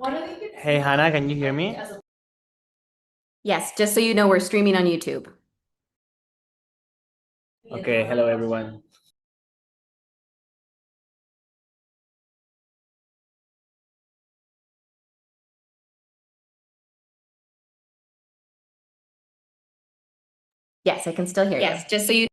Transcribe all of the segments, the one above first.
Hey Hannah, can you hear me? Yes, just so you know, we're streaming on YouTube. Okay, hello everyone. Yes, I can still hear you. Yes, just so you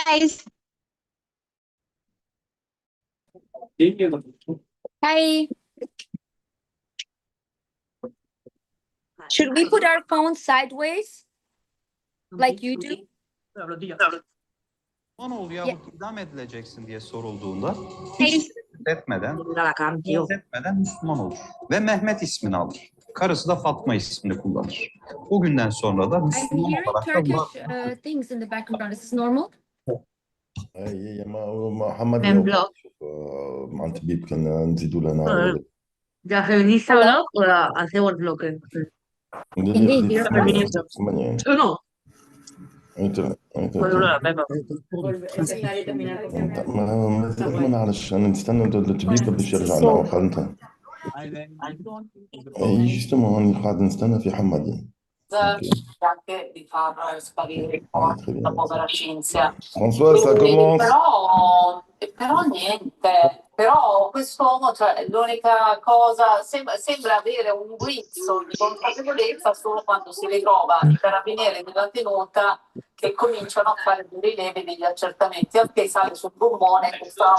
guys. Hi. Should we put our phones sideways like you do? Osmanoğlu Yeah. yahut idam edileceksin diye sorulduğunda Hey. hiç tereddüt etmeden Müslüman olur. Ve Mehmet ismini alır. Karısı da Fatma ismini kullanır. O günden sonra da I'm Müslüman hearing olarak da Turkish things in the background. Is this normal? اي محمد من بلوك. مع الطبيب كنا نزيدوا لنا ¿Ya feminista o no? ¿O hacemos bloque? Indeed, you're awesome. ¿Tú no? ما نعرفش انا نستنى الطبيب باش يرجع لنا وقالتها اي جوستومون راني قاعد نستنى في حمد يعني. Anche di far sparire un po' très bien. la povera Cinzia. François, ça commence. Però niente, però quest'uomo, cioè, l'unica cosa, sembra avere un guizzo di consapevolezza solo quando si ritrova i carabinieri della tenuta che cominciano a fare dei rilevi degli accertamenti, al che sale sul gommone e questa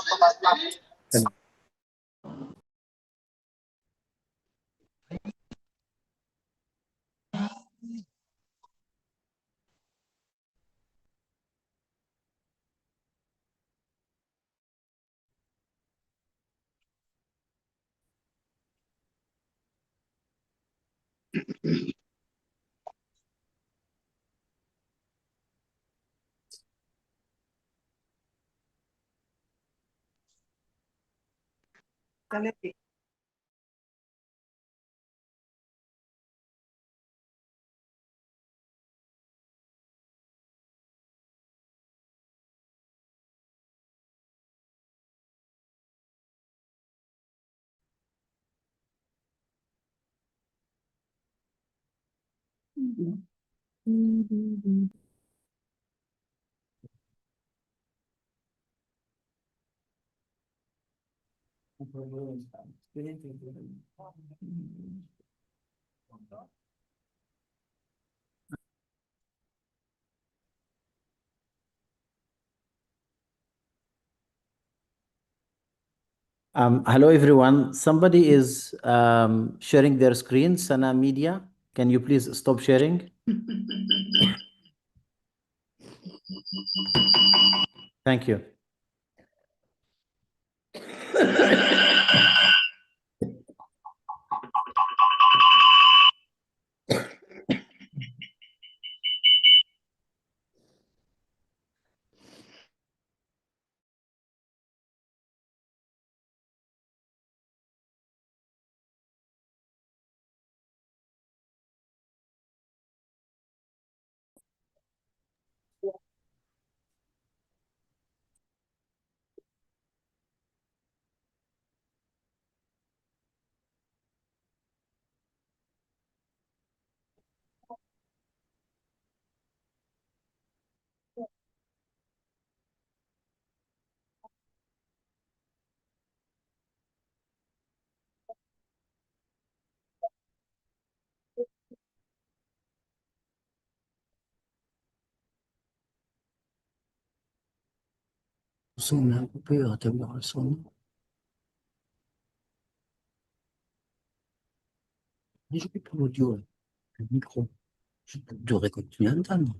Hello, everyone. Somebody is sharing their screen, Sana Media. Can you please stop sharing? Thank you. Son a coupé à tellement le son. Mais je vais pas l'audio, le micro. Je devrais continuer à entendre.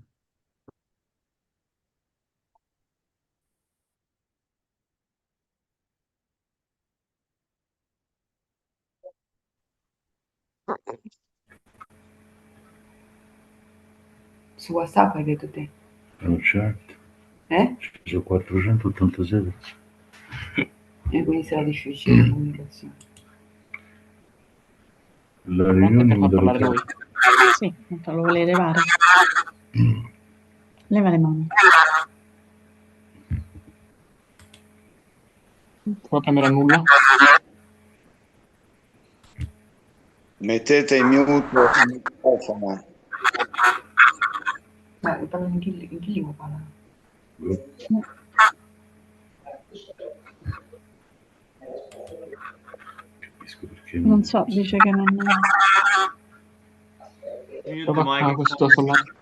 Su WhatsApp hai detto te? Certo. Eh? C'è 486. E quindi sarà difficile la comunicazione. La riunione modalità. Sì, lo vuole levare. Leva le mani. Puoi premere nulla? Mettete in mute il microfono. Ma parlo in che lingua parla? Non so, dice che non... Prova questo sul lato.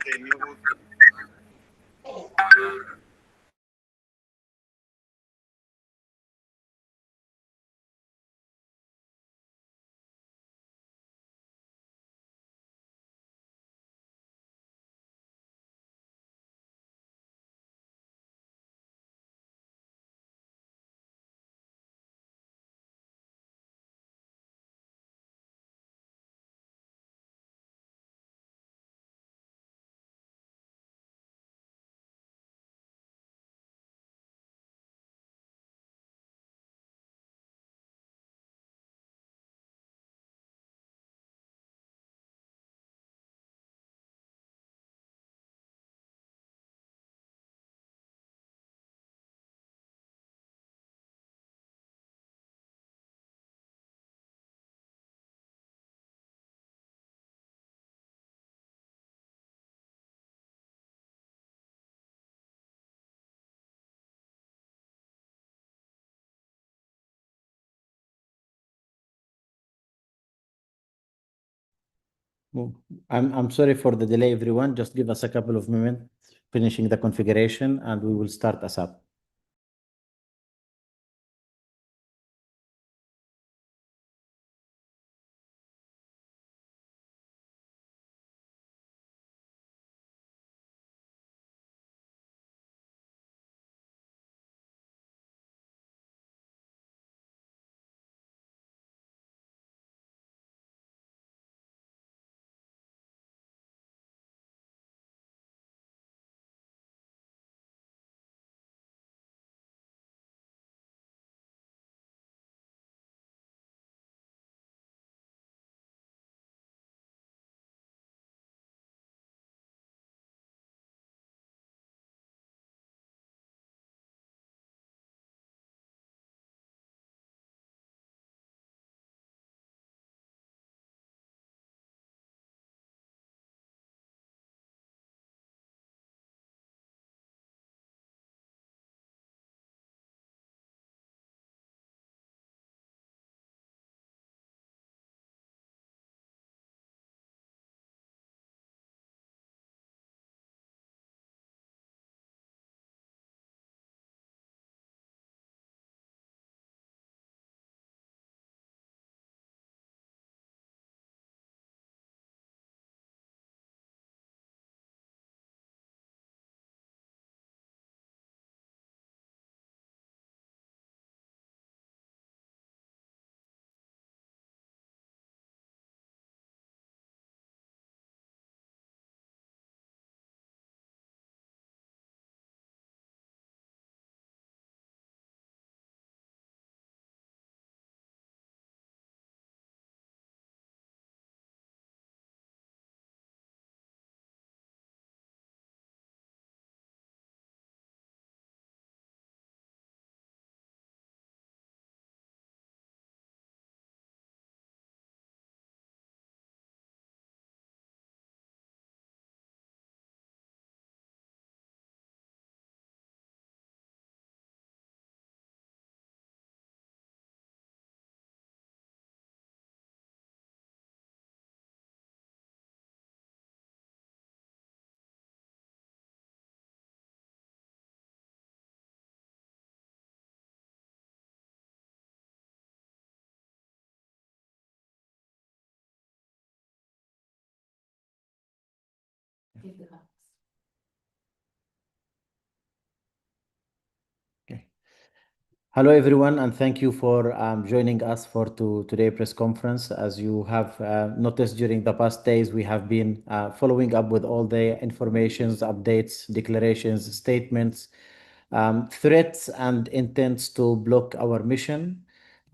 Well, I'm sorry for the delay, everyone. Just give us a couple of minutes finishing the configuration, and we will start ASAP. Okay. Hello, everyone, and thank you for joining us for today's press conference. As you have noticed during the past days, we have been following up with all the informations, updates, declarations, statements, threats, and intents to block our mission.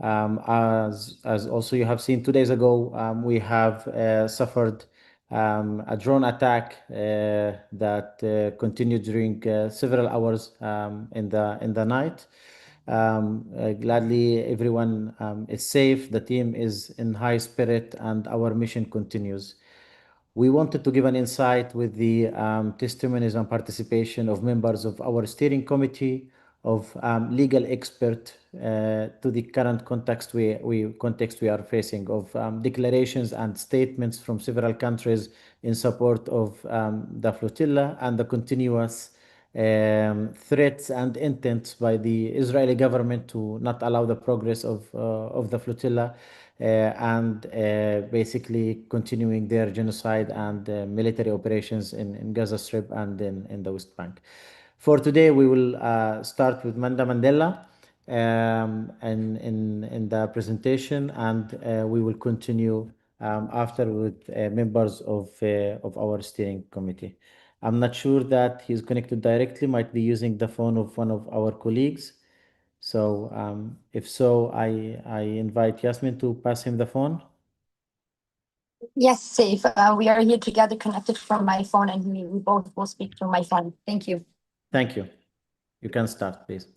As also you have seen 2 days ago, we have suffered a drone attack that continued during several hours in the night. Gladly, everyone is safe. The team is in high spirit, and our mission continues. We wanted to give an insight with the testimonies and participation of members of our steering committee, of legal expert to the current context we are facing, of declarations and statements from several countries in support of the flotilla and the continuous threats and intents by the Israeli government to not allow the progress of the flotilla and basically continuing their genocide and military operations in Gaza Strip and in the West Bank. For today, we will start with Manda Mandela in the presentation, and we will continue after with members of our steering committee. I'm not sure that he's connected directly, might be using the phone of one of our colleagues. So if so, I invite Yasmin to pass him the phone. Yes, safe. We are here together connected from my phone, and we both will speak through my phone. Thank you. Thank you. You can start, please.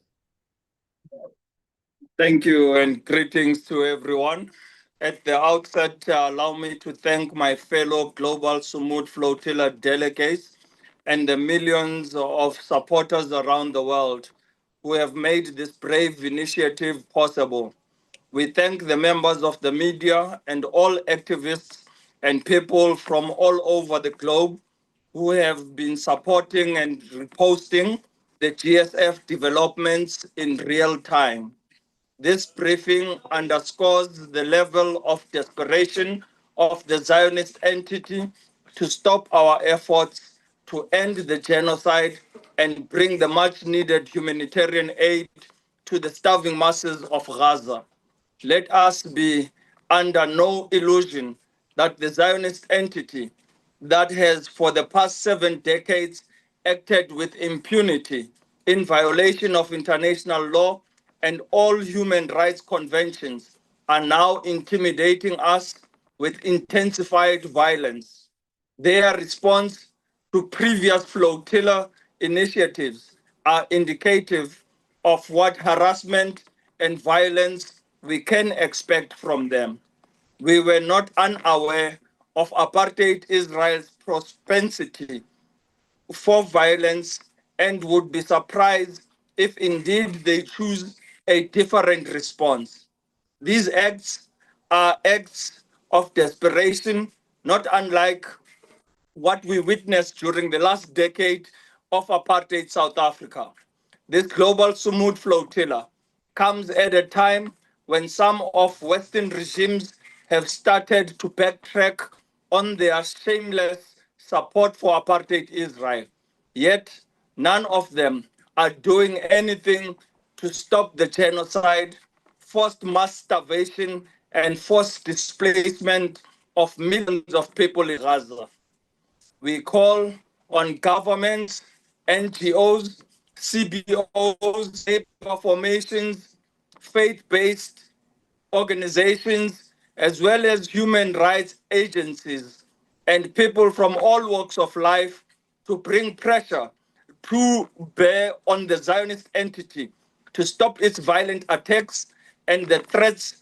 Thank you and greetings to everyone. At the outset, allow me to thank my fellow Global Sumud Flotilla delegates and the millions of supporters around the world who have made this brave initiative possible. We thank the members of the media and all activists and people from all over the globe who have been supporting and reposting the GSF developments in real time. This briefing underscores the level of desperation of the Zionist entity to stop our efforts to end the genocide and bring the much needed humanitarian aid to the starving masses of Gaza. Let us be under no illusion that the Zionist entity that has for the past 7 decades acted with impunity in violation of international law and all human rights conventions are now intimidating us with intensified violence. Their response to previous flotilla initiatives are indicative of what harassment and violence we can expect from them. We were not unaware of apartheid Israel's propensity for violence and would be surprised if indeed they choose a different response. These acts are acts of desperation, not unlike what we witnessed during the last decade of apartheid South Africa. This global Sumud flotilla comes at a time when some of Western regimes have started to backtrack on their shameless support for apartheid Israel. Yet, none of them are doing anything to stop the genocide, forced mass starvation, and forced displacement of millions of people in Gaza. We call on governments, NGOs, CBOs, labor formations, faith-based organizations, as well as human rights agencies and people from all walks of life to bring pressure to bear on the Zionist entity to stop its violent attacks and the threats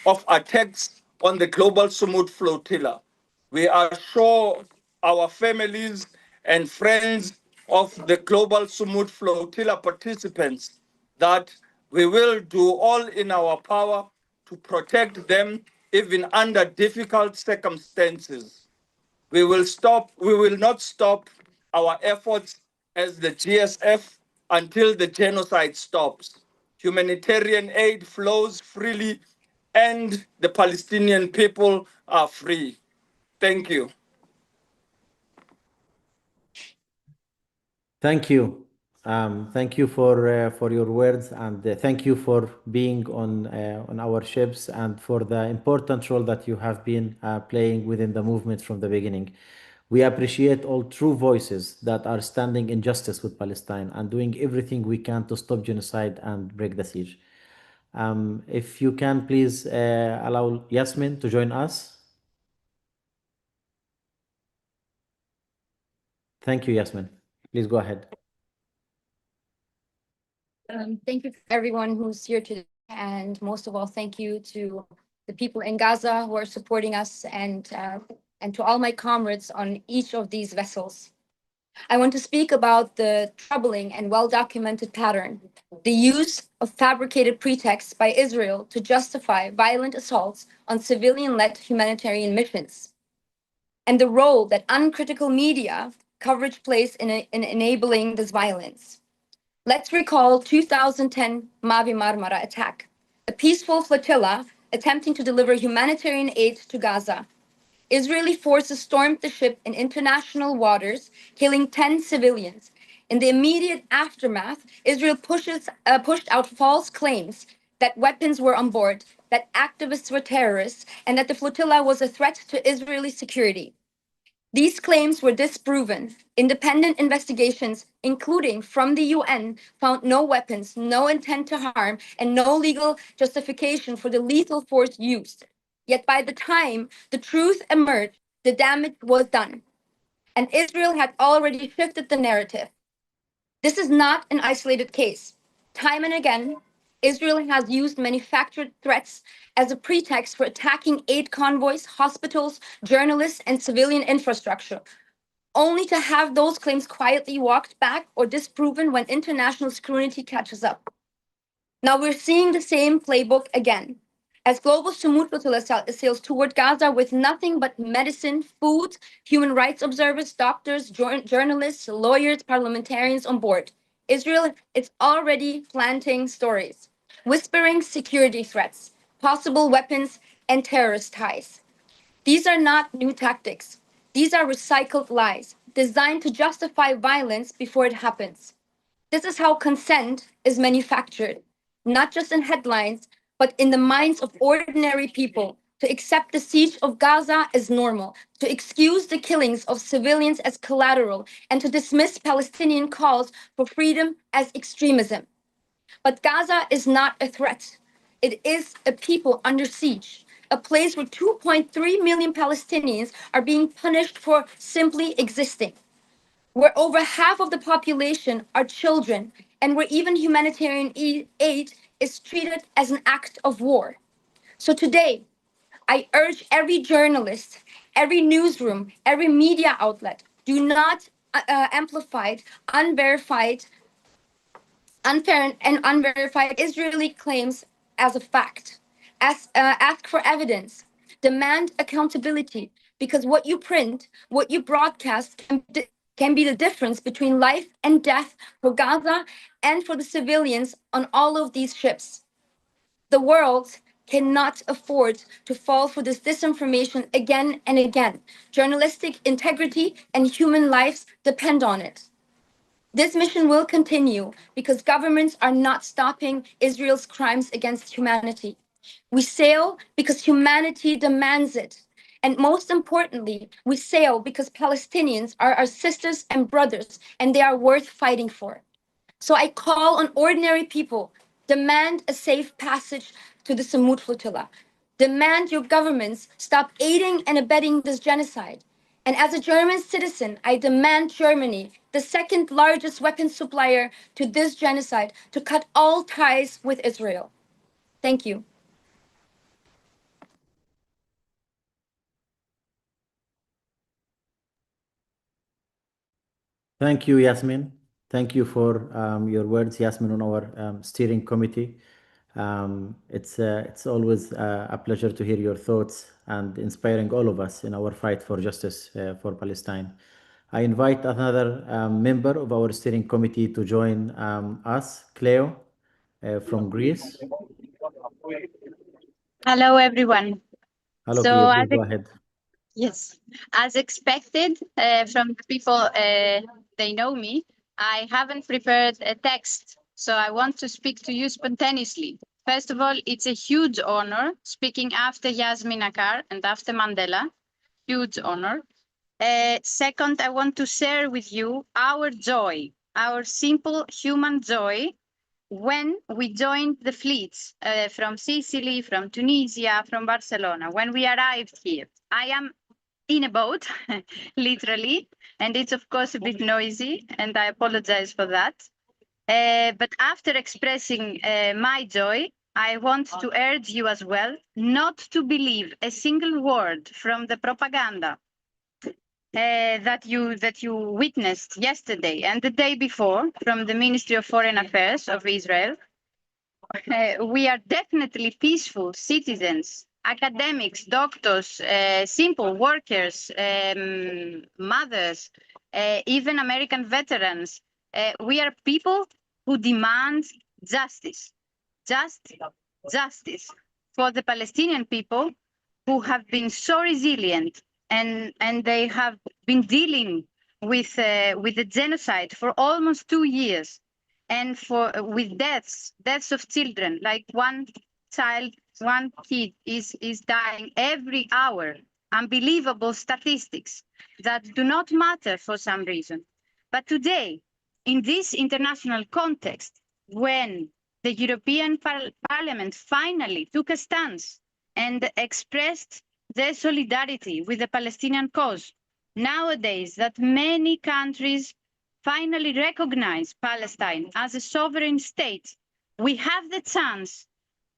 of attacks on the global Sumud flotilla. We assure our families and friends of the global Sumud flotilla participants that we will do all in our power to protect them even under difficult circumstances. We will not stop our efforts as the GSF until the genocide stops. Humanitarian aid flows freely and the Palestinian people are free. Thank you. Thank you. Thank you for your words, and thank you for being on our ships and for the important role that you have been playing within the movement from the beginning. We appreciate all true voices that are standing in justice with Palestine and doing everything we can to stop genocide and break the siege. If you can please allow Yasmin to join us. Thank you, Yasmin. Please go ahead. Thank you to everyone who's here today, and most of all, thank you to the people in Gaza who are supporting us, and to all my comrades on each of these vessels. I want to speak about the troubling and well-documented pattern, the use of fabricated pretexts by Israel to justify violent assaults on civilian-led humanitarian missions, and the role that uncritical media coverage plays in enabling this violence. Let's recall 2010 Mavi Marmara attack, a peaceful flotilla attempting to deliver humanitarian aid to Gaza. Israeli forces stormed the ship in international waters, killing 10 civilians. In the immediate aftermath, Israel pushed out false claims that weapons were on board, that activists were terrorists, and that the flotilla was a threat to Israeli security. These claims were disproven. Independent investigations, including from the UN, found no weapons, no intent to harm, and no legal justification for the lethal force used. Yet by the time the truth emerged, the damage was done, and Israel had already shifted the narrative. This is not an isolated case. Time and again, Israel has used manufactured threats as a pretext for attacking aid convoys, hospitals, journalists, and civilian infrastructure, only to have those claims quietly walked back or disproven when international scrutiny catches up. Now we're seeing the same playbook again. As global Sumud Flotilla sails toward Gaza with nothing but medicine, food, human rights observers, doctors, journalists, lawyers, parliamentarians on board, Israel is already planting stories, whispering security threats, possible weapons, and terrorist ties. These are not new tactics. These are recycled lies designed to justify violence before it happens. This is how consent is manufactured, not just in headlines, but in the minds of ordinary people, to accept the siege of Gaza as normal, to excuse the killings of civilians as collateral, and to dismiss Palestinian calls for freedom as extremism. But Gaza is not a threat. It is a people under siege, a place where 2.3 million Palestinians are being punished for simply existing, where over half of the population are children, and where even humanitarian aid is treated as an act of war. So today, I urge every journalist, every newsroom, every media outlet, do not amplify unfair and unverified Israeli claims as a fact. Ask for evidence. Demand accountability, because what you print, what you broadcast can be the difference between life and death for Gaza and for the civilians on all of these ships. The world cannot afford to fall for this disinformation again and again. Journalistic integrity and human lives depend on it. This mission will continue because governments are not stopping Israel's crimes against humanity. We sail because humanity demands it. And most importantly, we sail because Palestinians are our sisters and brothers, and they are worth fighting for. So I call on ordinary people, demand a safe passage to the Sumud Flotilla. Demand your governments stop aiding and abetting this genocide. And as a German citizen, I demand Germany, the second largest weapons supplier to this genocide, to cut all ties with Israel. Thank you. Thank you, Yasmin. Thank you for your words, Yasmin, on our steering committee. It's always a pleasure to hear your thoughts and inspiring all of us in our fight for justice for Palestine. I invite another member of our steering committee to join us, Cleo from Greece. Hello, everyone. Hello, So Cleo, please go ahead. Yes, as expected from the people, they know me, I haven't prepared a text, so I want to speak to you spontaneously. First of all, it's a huge honor speaking after Yasmin Akar and after Mandela. Huge honor. Second, I want to share with you our joy, our simple human joy when we joined the fleets from Sicily, from Tunisia, from Barcelona, when we arrived here. I am in a boat, literally, and it's of course a bit noisy, and I apologize for that. But after expressing my joy, I want to urge you as well not to believe a single word from the propaganda that you witnessed yesterday and the day before from the Ministry of Foreign Affairs of Israel. We are definitely peaceful citizens, academics, doctors, simple workers, mothers, even American veterans. We are people who demand justice, justice for the Palestinian people who have been so resilient and they have been dealing with the genocide for almost 2 years, and with deaths of children, like one kid is dying every hour. Unbelievable statistics that do not matter for some reason. But today, in this international context, when the European Parliament finally took a stance and expressed their solidarity with the Palestinian cause, nowadays that many countries finally recognize Palestine as a sovereign state, we have the chance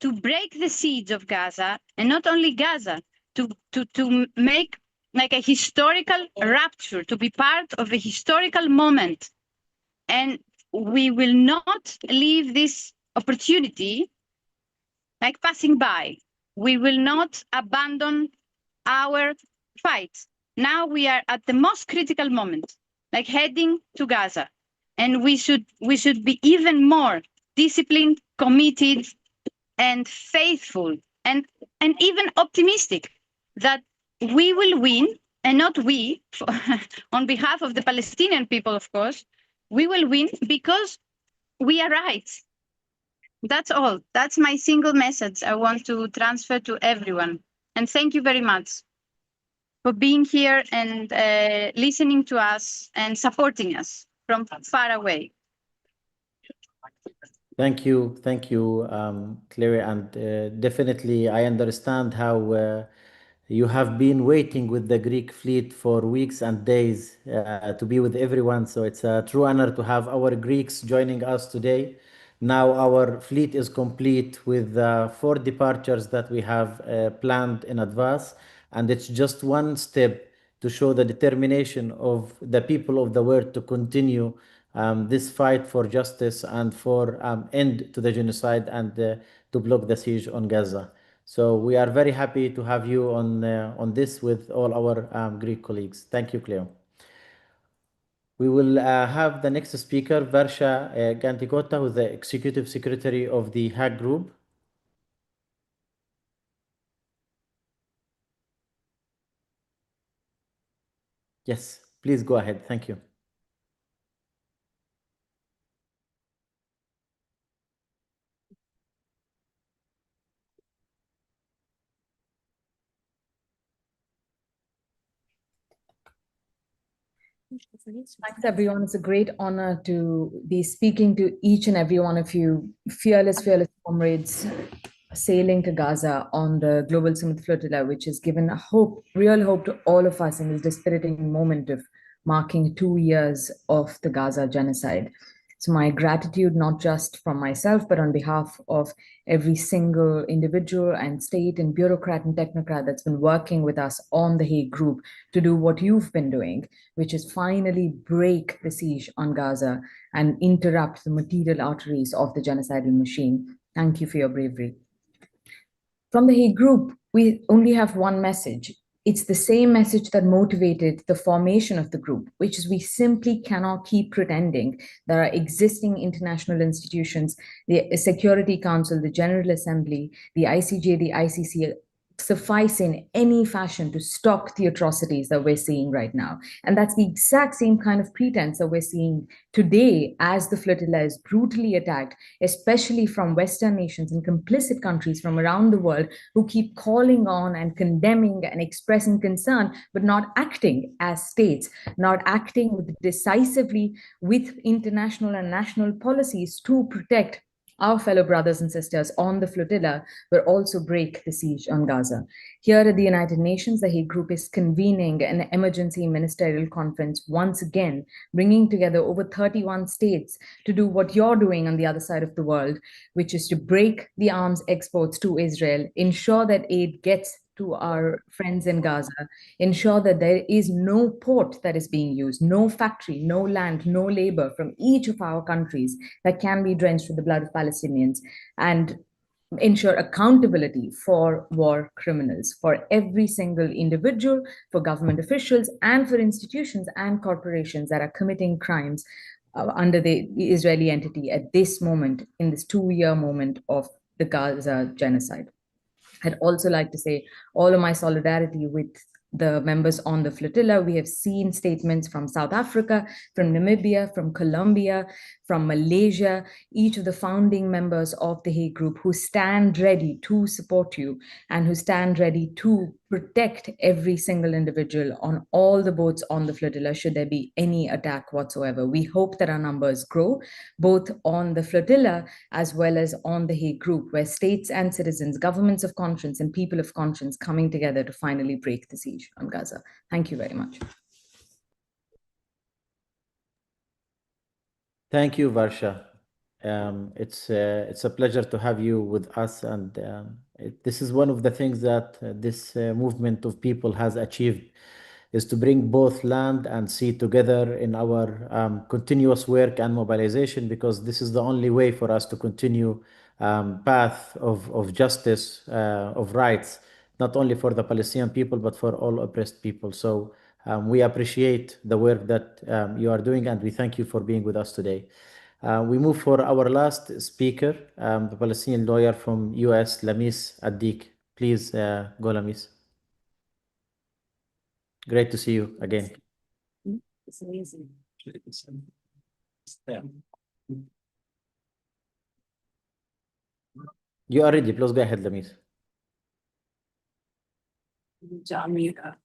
to break the siege of Gaza, and not only Gaza, to make like a historical rupture, to be part of a historical moment. And we will not leave this opportunity like passing by. we will not abandon our fight. Now we are at the most critical moment, like heading to Gaza. And we should be even more disciplined, committed, and faithful, and even optimistic that we will win, and not we, on behalf of the Palestinian people, of course, we will win because we are right. That's all. That's my single message I want to transfer to everyone. And thank you very much for being here and listening to us and supporting us from far away. Thank you, Clary, and definitely I understand how you have been waiting with the Greek fleet for weeks and days to be with everyone. So it's a true honor to have our Greeks joining us today. Now our fleet is complete with 4 departures that we have planned in advance, and it's just one step to show the determination of the people of the world to continue this fight for justice and for end to the genocide and to block the siege on Gaza. So we are very happy to have you on this with all our Greek colleagues. Thank you, Cleo. We will have the next speaker, Varsha Gantikota, who's the Executive Secretary of the Hague Group. Yes, please go ahead. Thank you. Thanks, everyone. It's a great honor to be speaking to each and every one of you, fearless comrades sailing to Gaza on the Global Summit Flotilla, which has given hope, real hope to all of us in this dispiriting moment of marking 2 years of the Gaza genocide. So my gratitude, not just from myself, but on behalf of every single individual and state and bureaucrat and technocrat that's been working with us on the Hague Group to do what you've been doing, which is finally break the siege on Gaza and interrupt the material arteries of the genocidal machine. Thank you for your bravery. From the Hague Group, we only have one message. It's the same message that motivated the formation of the group, which is we simply cannot keep pretending there are existing international institutions, the Security Council, the General Assembly, the ICJ, the ICC, suffice in any fashion to stop the atrocities that we're seeing right now. And that's the exact same kind of pretense that we're seeing today as the flotilla is brutally attacked, especially from Western nations and complicit countries from around the world who keep calling on and condemning and expressing concern, but not acting as states, not acting decisively with international and national policies to protect our fellow brothers and sisters on the flotilla, but also break the siege on Gaza. Here at the United Nations, the Hague Group is convening an emergency ministerial conference once again, bringing together over 31 states to do what you're doing on the other side of the world, which is to break the arms exports to Israel, ensure that aid gets to our friends in Gaza, ensure that there is no port that is being used, no factory, no land, no labor from each of our countries that can be drenched with the blood of Palestinians, and ensure accountability for war criminals, for every single individual, for government officials, and for institutions and corporations that are committing crimes under the Israeli entity at this moment, in this 2-year moment of the Gaza genocide. I'd also like to say all of my solidarity with the members on the flotilla. We have seen statements from South Africa, from Namibia, from Colombia, from Malaysia, each of the founding members of the Hague Group who stand ready to support you and who stand ready to protect every single individual on all the boats on the flotilla should there be any attack whatsoever. We hope that our numbers grow, both on the flotilla as well as on the Hague Group, where states and citizens, governments of conscience and people of conscience coming together to finally break the siege on Gaza. Thank you very much. Thank you, Varsha. It's a pleasure to have you with us, and this is one of the things that this movement of people has achieved, is to bring both land and sea together in our continuous work and mobilization, because this is the only way for us to continue path of justice, of rights, not only for the Palestinian people, but for all oppressed people. So we appreciate the work that you are doing, and we thank you for being with us today. We move for our last speaker, the Palestinian lawyer from US, Lamis Addik. Please go, Lamis. Great to see you again. It's amazing. Yeah. You are ready. Please go ahead, Lamis. Jamila.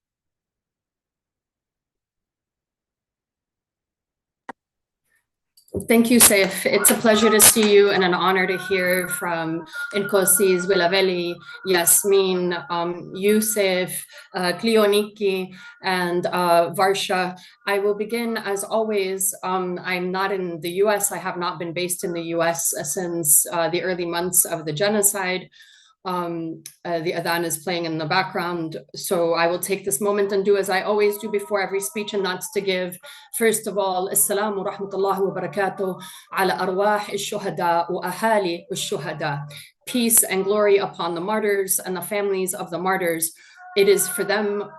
Thank you, Saif. It's a pleasure to see you and an honor to hear from Inkosi's, Wilaveli, Yasmin, Yusuf, Kleoniki, and Varsha. I will begin, as always, I'm not in the US. I have not been based in the US since the early months of the genocide. The adhan is playing in the background, so I will take this moment and do as I always do before every speech, and that's to give, first of all, Assalamu rahmatullahi wa barakatuh ala arwah al-shuhada wa ahali al-shuhada. Peace and glory upon the martyrs and the families of the martyrs. It is for them,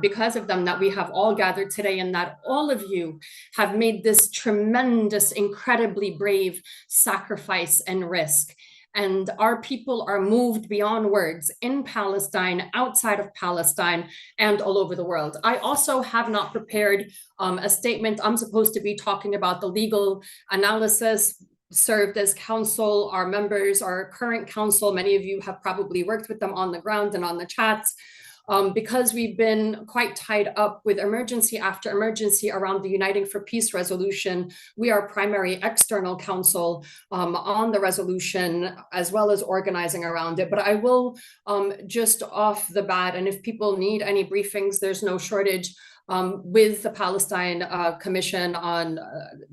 because of them that we have all gathered today, and that all of you have made this tremendous, incredibly brave sacrifice and risk. And our people are moved beyond words in Palestine, outside of Palestine, and all over the world. I also have not prepared a statement. I'm supposed to be talking about the legal analysis, served as counsel. Our members, our current counsel, many of you have probably worked with them on the ground and on the chats. Because we've been quite tied up with emergency after emergency around the Uniting for Peace resolution, we are primary external counsel on the resolution, as well as organizing around it. But I will just off the bat, and if people need any briefings, there's no shortage. With the Palestine Commission on,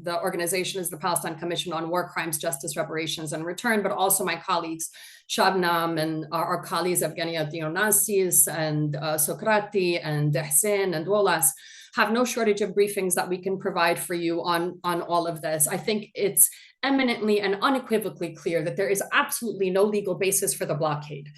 the organization is the Palestine Commission on War Crimes, Justice, Reparations, and Return, but also my colleagues, Shabnam, and our colleagues, Evgenia Dionassis, and Sokrati, and Hussein, and Wolas, have no shortage of briefings that we can provide for you on all of this. I think it's eminently and unequivocally clear that there is absolutely no legal basis for the blockade.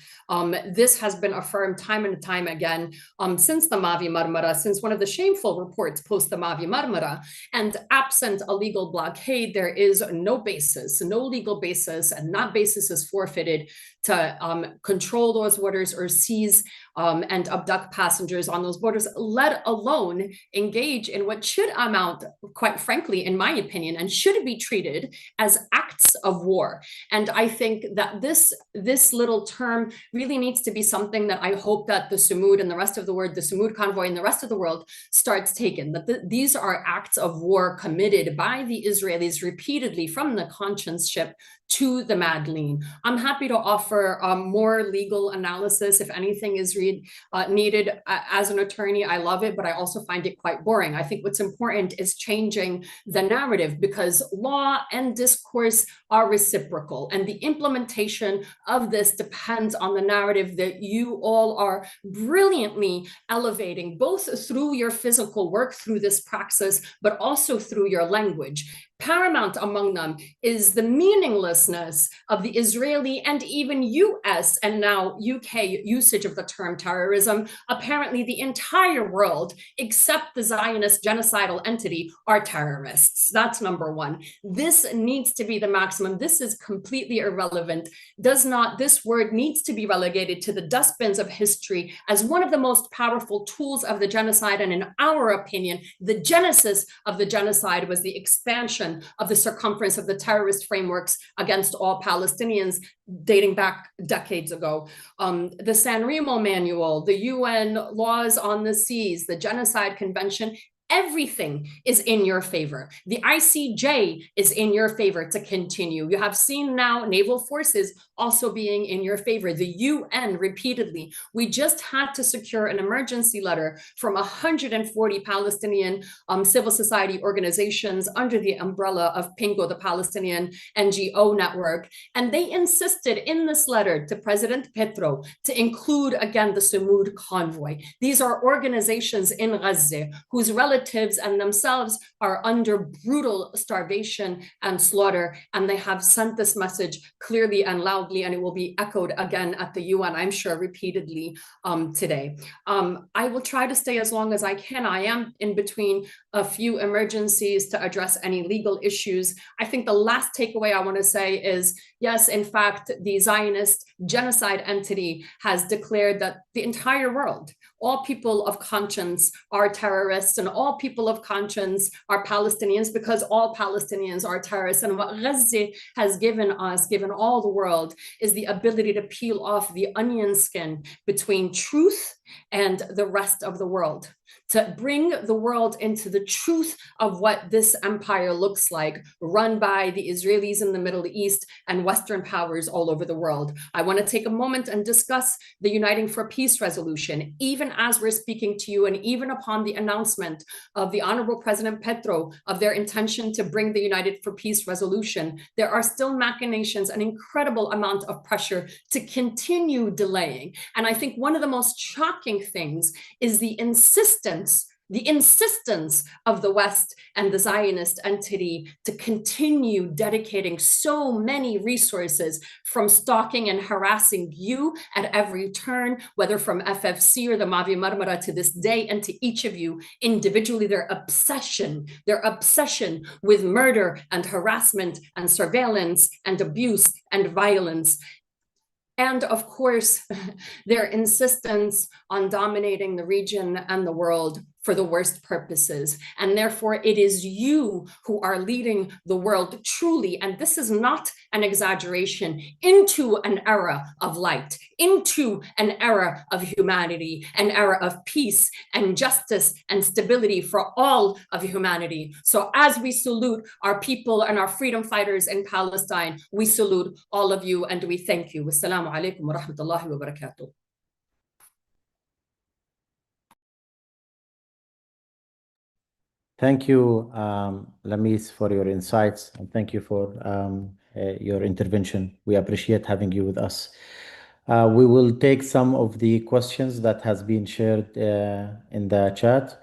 This has been affirmed time and time again since the Mavi Marmara, since one of the shameful reports post the Mavi Marmara. And absent a legal blockade, there is no basis, no legal basis, and that basis is forfeited to control those borders or seize and abduct passengers on those borders, let alone engage in what should amount, quite frankly, in my opinion, and should be treated as acts of war. And I think that this little term really needs to be something that I hope that the Sumud and the rest of the world, the Sumud convoy and the rest of the world starts taking, that these are acts of war committed by the Israelis repeatedly from the conscience ship to the Madleen. I'm happy to offer more legal analysis if anything is needed. As an attorney, I love it, but I also find it quite boring. I think what's important is changing the narrative, because law and discourse are reciprocal, and the implementation of this depends on the narrative that you all are brilliantly elevating, both through your physical work, through this praxis, but also through your language. Paramount among them is the meaninglessness of the Israeli and even US and now UK usage of the term terrorism. Apparently, the entire world, except the Zionist genocidal entity, are terrorists. That's number one. This needs to be the maximum. This is completely irrelevant. This word needs to be relegated to the dustbins of history as one of the most powerful tools of the genocide. And in our opinion, the genesis of the genocide was the expansion of the circumference of the terrorist frameworks against all Palestinians dating back decades ago. The San Remo Manual, the UN laws on the seas, the Genocide Convention, everything is in your favor. The ICJ is in your favor to continue. You have seen now naval forces also being in your favor. The UN repeatedly, we just had to secure an emergency letter from 140 Palestinian civil society organizations under the umbrella of PINGO, the Palestinian NGO network. And they insisted in this letter to President Petro to include again the Samud convoy. These are organizations in Gaza whose relatives and themselves are under brutal starvation and slaughter. And they have sent this message clearly and loudly, and it will be echoed again at the UN, I'm sure, repeatedly today. I will try to stay as long as I can. I am in between a few emergencies to address any legal issues. I think the last takeaway I want to say is, yes, in fact, the Zionist genocide entity has declared that the entire world, all people of conscience are terrorists, and all people of conscience are Palestinians, because all Palestinians are terrorists. And what Gaza has given us, given all the world, is the ability to peel off the onion skin between truth and the rest of the world, to bring the world into the truth of what this empire looks like, run by the Israelis in the Middle East and Western powers all over the world. I want to take a moment and discuss the Uniting for Peace resolution. Even as we're speaking to you, and even upon the announcement of the Honorable President Petro of their intention to bring the United for Peace resolution, there are still machinations, an incredible amount of pressure to continue delaying. And I think one of the most shocking things is the insistence of the West and the Zionist entity to continue dedicating so many resources, from stalking and harassing you at every turn, whether from FFC or the Mavi Marmara to this day, and to each of you individually, their obsession with murder and harassment and surveillance and abuse and violence. And of course, their insistence on dominating the region and the world for the worst purposes. And therefore, it is you who are leading the world truly, and this is not an exaggeration, into an era of light, into an era of humanity, an era of peace and justice and stability for all of humanity. So as we salute our people and our freedom fighters in Palestine, we salute all of you and we thank you. Wassalamu alaikum wa rahmatullahi wa barakatuh. Thank you, Lamis, for your insights, and thank you for your intervention. We appreciate having you with us. We will take some of the questions that has been shared in the chat.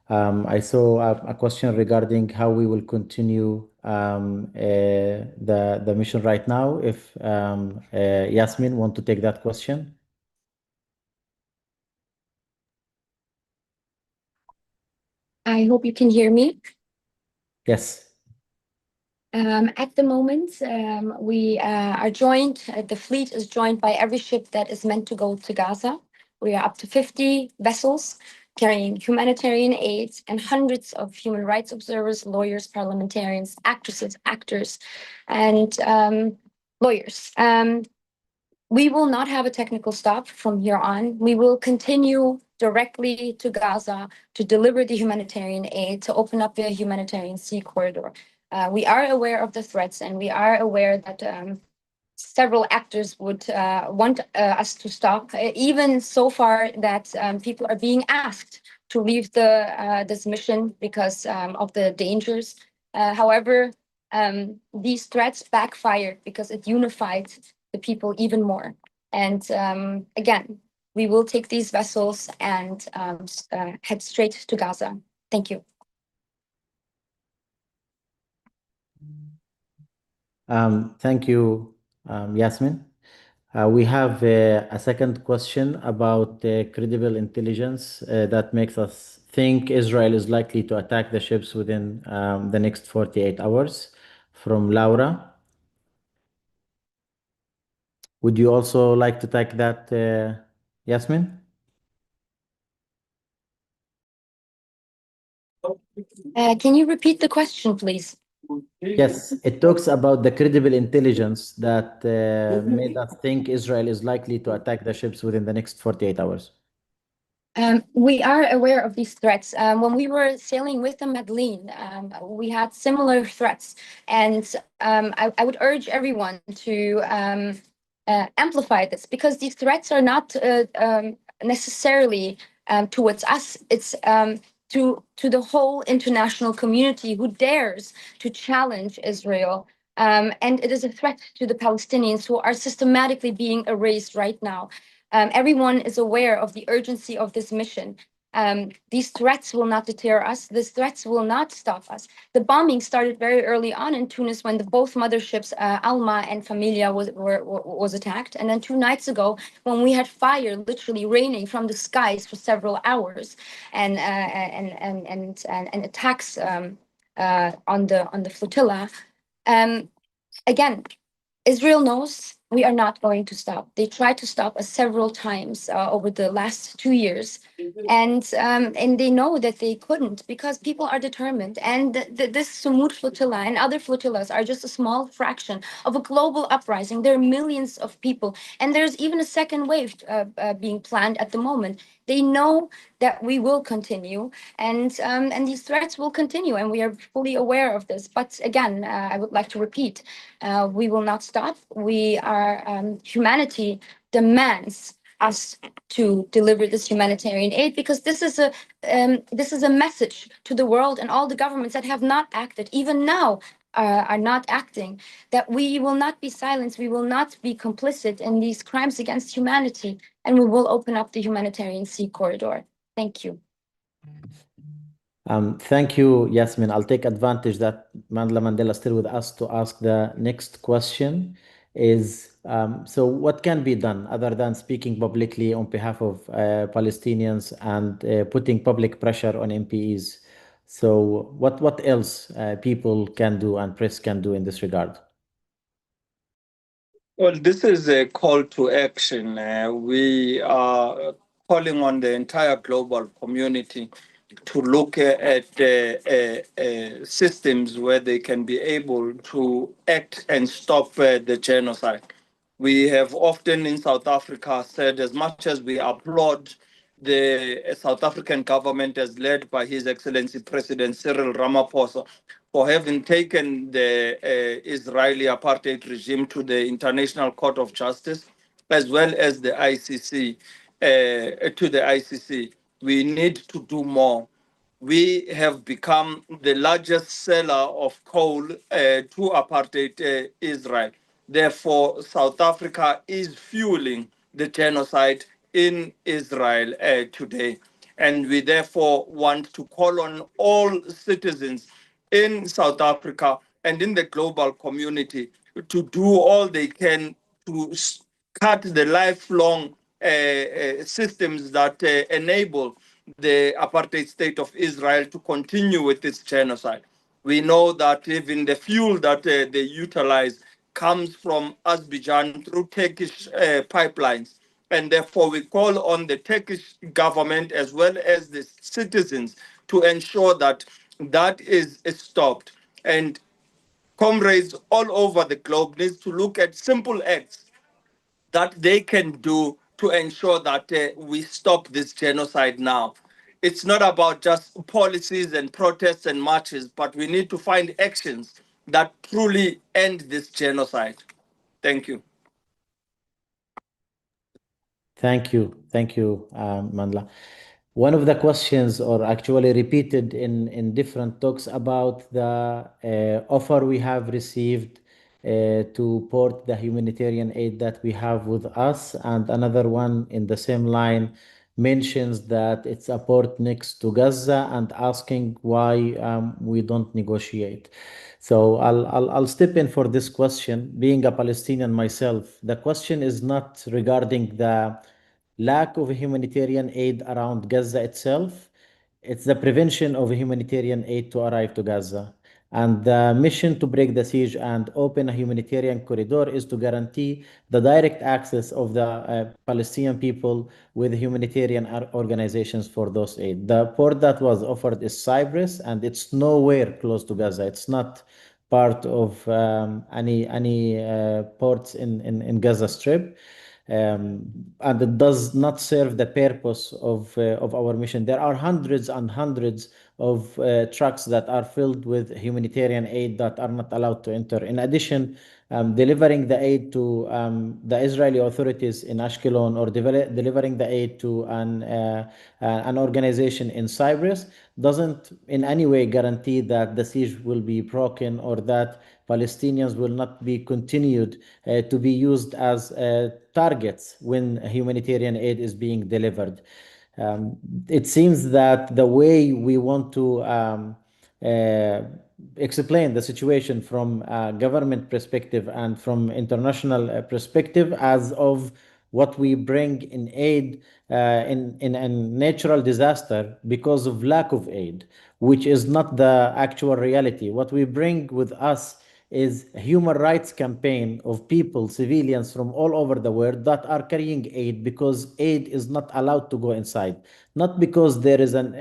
I saw a question regarding how we will continue the mission right now. If Yasmin want to take that question. I hope you can hear me. Yes. At the moment, we are joined, the fleet is joined by every ship that is meant to go to Gaza. We are up to 50 vessels carrying humanitarian aid, and hundreds of human rights observers, lawyers, parliamentarians, actresses, actors, and lawyers. We will not have a technical stop from here on. We will continue directly to Gaza to deliver the humanitarian aid, to open up the humanitarian sea corridor. We are aware of the threats, and we are aware that several actors would want us to stop, even so far that people are being asked to leave this mission because of the dangers. However, these threats backfired because it unified the people even more. And again, we will take these vessels and head straight to Gaza. Thank you. Thank you, Yasmin. We have a second question about credible intelligence that makes us think Israel is likely to attack the ships within the next 48 hours, from Laura. Would you also like to take that, Yasmin? Can you repeat the question, please? Yes, it talks about the credible intelligence that made us think Israel is likely to attack the ships within the next 48 hours. We are aware of these threats. When we were sailing with the Madeleine, we had similar threats. And I would urge everyone to amplify this, because these threats are not necessarily towards us. It's to the whole international community who dares to challenge Israel. And it is a threat to the Palestinians who are systematically being erased right now. Everyone is aware of the urgency of this mission. These threats will not deter us. These threats will not stop us. The bombing started very early on in Tunis when both motherships, Alma and Familia, was attacked. And then 2 nights ago, when we had fire literally raining from the skies for several hours, and attacks on the flotilla. Again, Israel knows we are not going to stop. They tried to stop us several times over the last 2 years, and they know that they couldn't, because people are determined. And this Sumud flotilla and other flotillas are just a small fraction of a global uprising. There are millions of people, and there's even a second wave being planned at the moment. They know that we will continue, and these threats will continue, and we are fully aware of this. But again, I would like to repeat, we will not stop. We are, humanity demands us to deliver this humanitarian aid, because this is a message to the world and all the governments that have not acted, even now are not acting, that we will not be silenced, we will not be complicit in these crimes against humanity, and we will open up the humanitarian sea corridor. Thank you. Thank you, Yasmin. I'll take advantage that Mandla Mandela is still with us to ask the next question. So what can be done other than speaking publicly on behalf of Palestinians and putting public pressure on MPs? So what else people can do and press can do in this regard? Well, this is a call to action. We are calling on the entire global community to look at systems where they can be able to act and stop the genocide. We have often in South Africa said, as much as we applaud the South African government as led by His Excellency President Cyril Ramaphosa for having taken the Israeli apartheid regime to the International Court of Justice, as well as the ICC, to the ICC. We need to do more. We have become the largest seller of coal to apartheid Israel. Therefore, South Africa is fueling the genocide in Israel today. And we therefore want to call on all citizens in South Africa and in the global community to do all they can to cut the lifelong systems that enable the apartheid state of Israel to continue with its genocide. We know that even the fuel that they utilize comes from Azerbaijan through Turkish pipelines. And therefore, we call on the Turkish government as well as the citizens to ensure that that is stopped. And comrades all over the globe need to look at simple acts that they can do to ensure that we stop this genocide now. It's not about just policies and protests and marches, but we need to find actions that truly end this genocide. Thank you. Thank you, Mandla. One of the questions, or actually repeated in different talks, about the offer we have received to port the humanitarian aid that we have with us, and another one in the same line mentions that it's a port next to Gaza and asking why we don't negotiate. So I'll step in for this question. Being a Palestinian myself, the question is not regarding the lack of humanitarian aid around Gaza itself. It's the prevention of humanitarian aid to arrive to Gaza. And the mission to break the siege and open a humanitarian corridor is to guarantee the direct access of the Palestinian people with humanitarian organizations for those aid. The port that was offered is Cyprus, and it's nowhere close to Gaza. It's not part of any ports in Gaza Strip. And it does not serve the purpose of our mission. There are hundreds and hundreds of trucks that are filled with humanitarian aid that are not allowed to enter. In addition, delivering the aid to the Israeli authorities in Ashkelon or delivering the aid to an organization in Cyprus doesn't in any way guarantee that the siege will be broken or that Palestinians will not be continued to be used as targets when humanitarian aid is being delivered. It seems that the way we want to uh, explain the situation from a government perspective and from international perspective as of what we bring in aid in a natural disaster because of lack of aid, which is not the actual reality. What we bring with us is a human rights campaign of people, civilians from all over the world that are carrying aid because aid is not allowed to go inside, not because there is an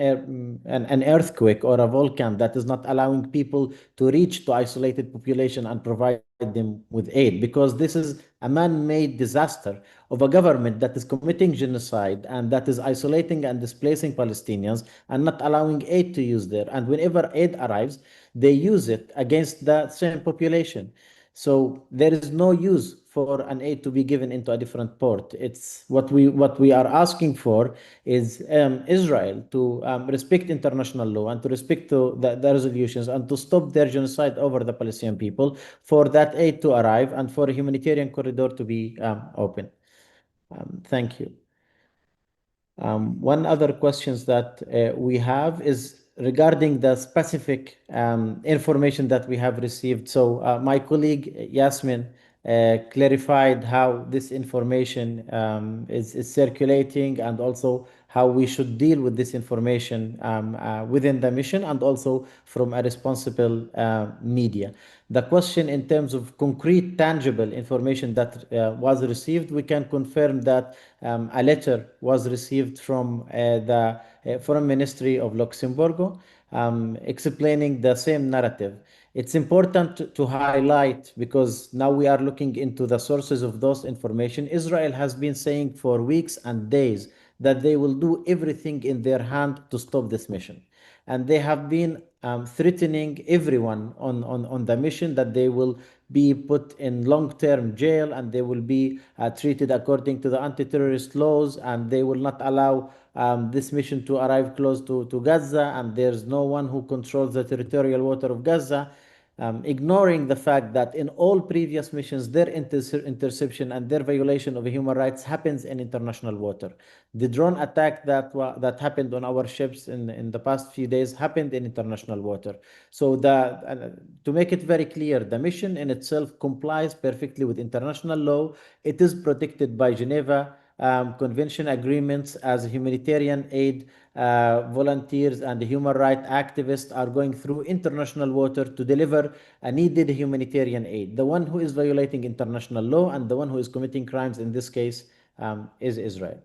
earthquake or a volcano that is not allowing people to reach to isolated population and provide them with aid, because this is a man-made disaster of a government that is committing genocide and that is isolating and displacing Palestinians and not allowing aid to use there. And whenever aid arrives, they use it against the same population. So there is no use for an aid to be given into a different port. It's what we are asking for is Israel to respect international law and to respect the resolutions and to stop their genocide over the Palestinian people, for that aid to arrive and for a humanitarian corridor to be open. Thank you. One other questions that we have is regarding the specific information that we have received. So my colleague Yasmin clarified how this information is circulating and also how we should deal with this information within the mission and also from a responsible media. The question in terms of concrete, tangible information that was received, we can confirm that a letter was received from the Foreign Ministry of Luxembourg explaining the same narrative. It's important to highlight, because now we are looking into the sources of those information. Israel has been saying for weeks and days that they will do everything in their hand to stop this mission. And they have been threatening everyone on the mission that they will be put in long-term jail and they will be treated according to the anti-terrorist laws, and they will not allow this mission to arrive close to Gaza, and there's no one who controls the territorial water of Gaza. Ignoring the fact that in all previous missions, their interception and their violation of human rights happens in international water. The drone attack that happened on our ships in the past few days happened in international water. So to make it very clear, the mission in itself complies perfectly with international law. It is protected by Geneva Convention agreements. As humanitarian aid volunteers and human rights activists are going through international water to deliver a needed humanitarian aid. The one who is violating international law and the one who is committing crimes in this case is Israel.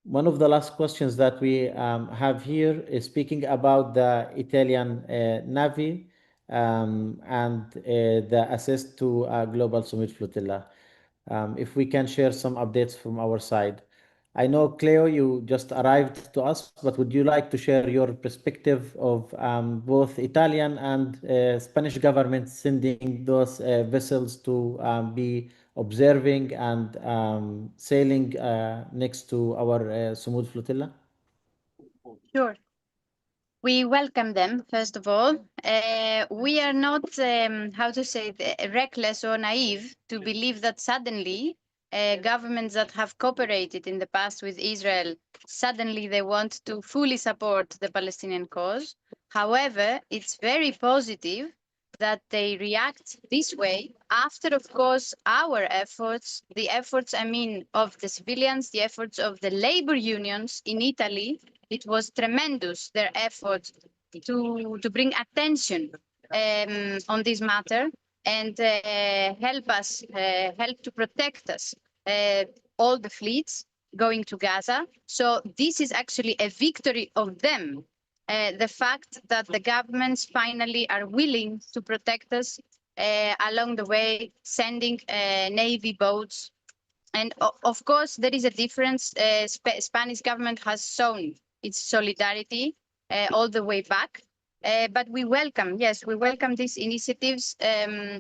One of the last questions that we have here is speaking about the Italian Navy and the assist to Global Summit Flotilla. If we can share some updates from our side. I know, Cleo, you just arrived to us, but would you like to share your perspective of both Italian and Spanish governments sending those vessels to be observing and sailing next to our Sumud flotilla? Sure. We welcome them, first of all. We are not, how to say, reckless or naive to believe that suddenly governments that have cooperated in the past with Israel, suddenly they want to fully support the Palestinian cause. However, it's very positive that they react this way after, of course, our efforts, the efforts, I mean, of the civilians, the efforts of the labor unions in Italy. It was tremendous, their effort to bring attention on this matter and help to protect us, all the fleets going to Gaza. So this is actually a victory of them. The fact that the governments finally are willing to protect us along the way, sending Navy boats. And of course, there is a difference. Spanish government has shown its solidarity all the way back. But we welcome, yes, we welcome these initiatives,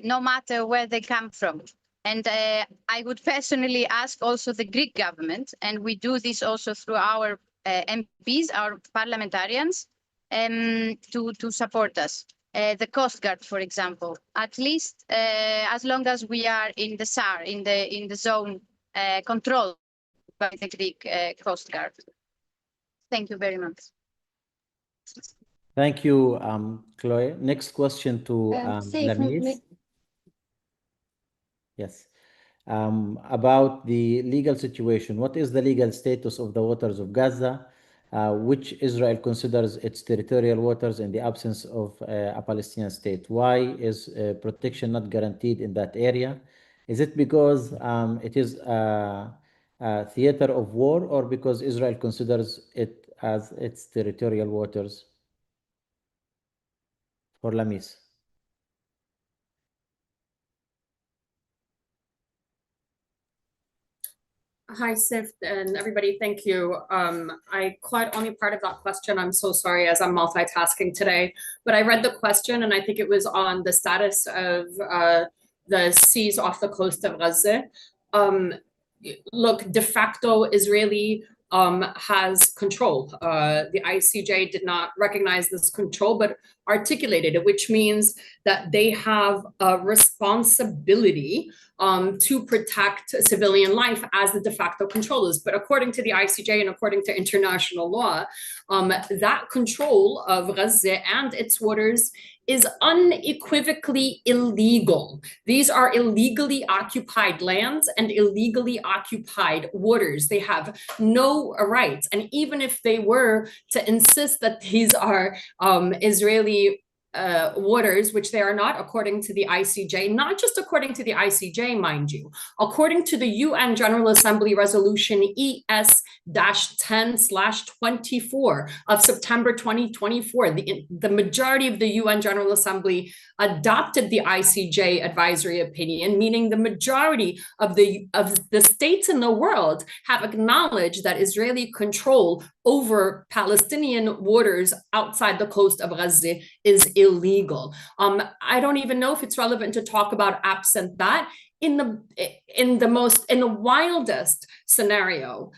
no matter where they come from. And I would personally ask also the Greek government, and we do this also through our MPs, our parliamentarians, to support us. The Coast Guard, for example, at least as long as we are in the SAR, in the zone controlled by the Greek Coast Guard. Thank you very much. Thank you, Chloe. Next question to Lamis. Yes. About the legal situation. What is the legal status of the waters of Gaza, which Israel considers its territorial waters in the absence of a Palestinian state? Why is protection not guaranteed in that area? Is it because it is a theater of war, or because Israel considers it as its territorial waters? For Lamis. Hi, Sif, and everybody, thank you. I caught only part of that question. I'm so sorry, as I'm multitasking today, but I read the question and I think it was on the status of the seas off the coast of Gaza. Look, de facto Israeli has control. The ICJ did not recognize this control, but articulated it, which means that they have a responsibility to protect civilian life as the de facto controllers. But according to the ICJ and according to international law, that control of Gaza and its waters is unequivocally illegal. These are illegally occupied lands and illegally occupied waters. They have no rights. And even if they were to insist that these are Israeli waters, which they are not according to the ICJ, not just according to the ICJ, mind you, according to the UN General Assembly Resolution ES-10/24 of September 2024, the majority of the UN General Assembly adopted the ICJ advisory opinion, meaning the majority of the states in the world have acknowledged that Israeli control over Palestinian waters outside the coast of Gaza is illegal. I don't even know if it's relevant to talk about absent that. In the wildest scenario,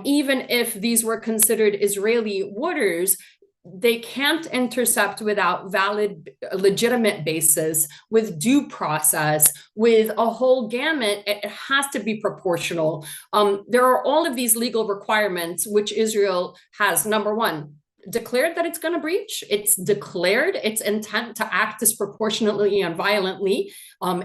even if these were considered Israeli waters, they can't intercept without valid, legitimate basis, with due process, with a whole gamut. It has to be proportional. There are all of these legal requirements, which Israel has, number one, declared that it's going to breach. It's declared its intent to act disproportionately and violently.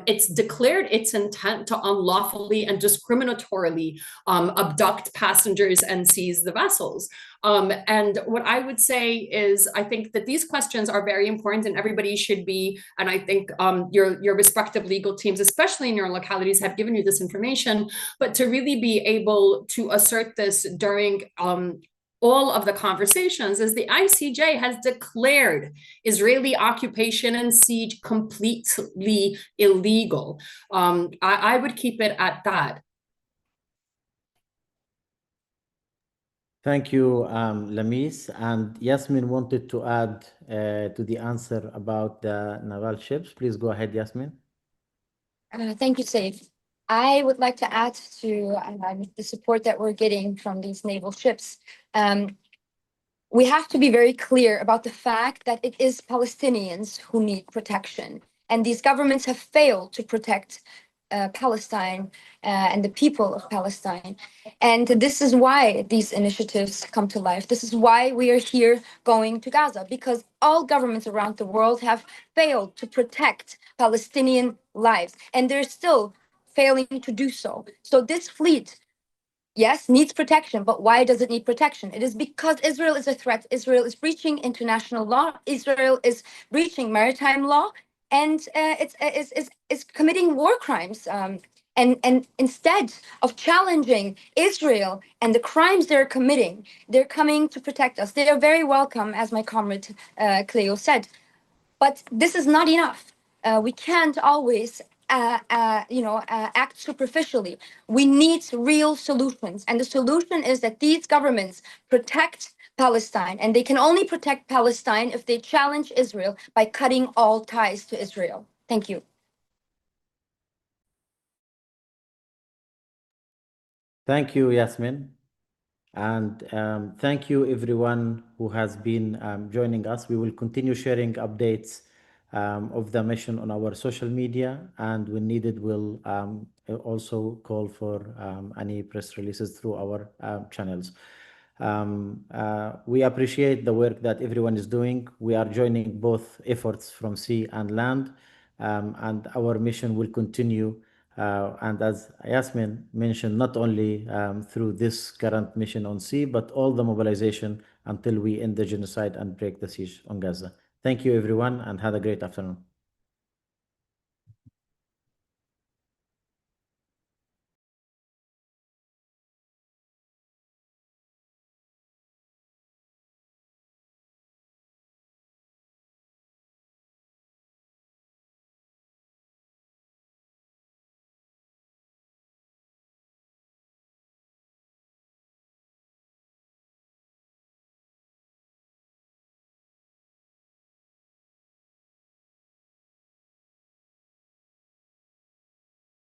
It's declared its intent to unlawfully and discriminatorily abduct passengers and seize the vessels. And what I would say is, I think that these questions are very important and everybody should be, and I think your respective legal teams, especially in your localities, have given you this information, but to really be able to assert this during all of the conversations is the ICJ has declared Israeli occupation and siege completely illegal. I would keep it at that. Thank you, Lamis. And Yasmin wanted to add to the answer about the naval ships. Please go ahead, Yasmin. Thank you, Saif. I would like to add to the support that we're getting from these naval ships. We have to be very clear about the fact that it is Palestinians who need protection. And these governments have failed to protect Palestine and the people of Palestine. And this is why these initiatives come to life. This is why we are here going to Gaza, because all governments around the world have failed to protect Palestinian lives, and they're still failing to do so. So this fleet, yes, needs protection, but why does it need protection? It is because Israel is a threat. Israel is breaching international law. Israel is breaching maritime law, and it's committing war crimes. And instead of challenging Israel and the crimes they're committing, they're coming to protect us. They are very welcome, as my comrade Cleo said. But this is not enough. We can't always act superficially. We need real solutions. And the solution is that these governments protect Palestine. And they can only protect Palestine if they challenge Israel by cutting all ties to Israel. Thank you. Thank you, Yasmin. And thank you, everyone who has been joining us. We will continue sharing updates of the mission on our social media, and when needed, we'll also call for any press releases through our channels. We appreciate the work that everyone is doing. We are joining both efforts from sea and land, and our mission will continue. And as Yasmin mentioned, not only through this current mission on sea, but all the mobilization until we end the genocide and break the siege on Gaza. Thank you, everyone, and have a great afternoon.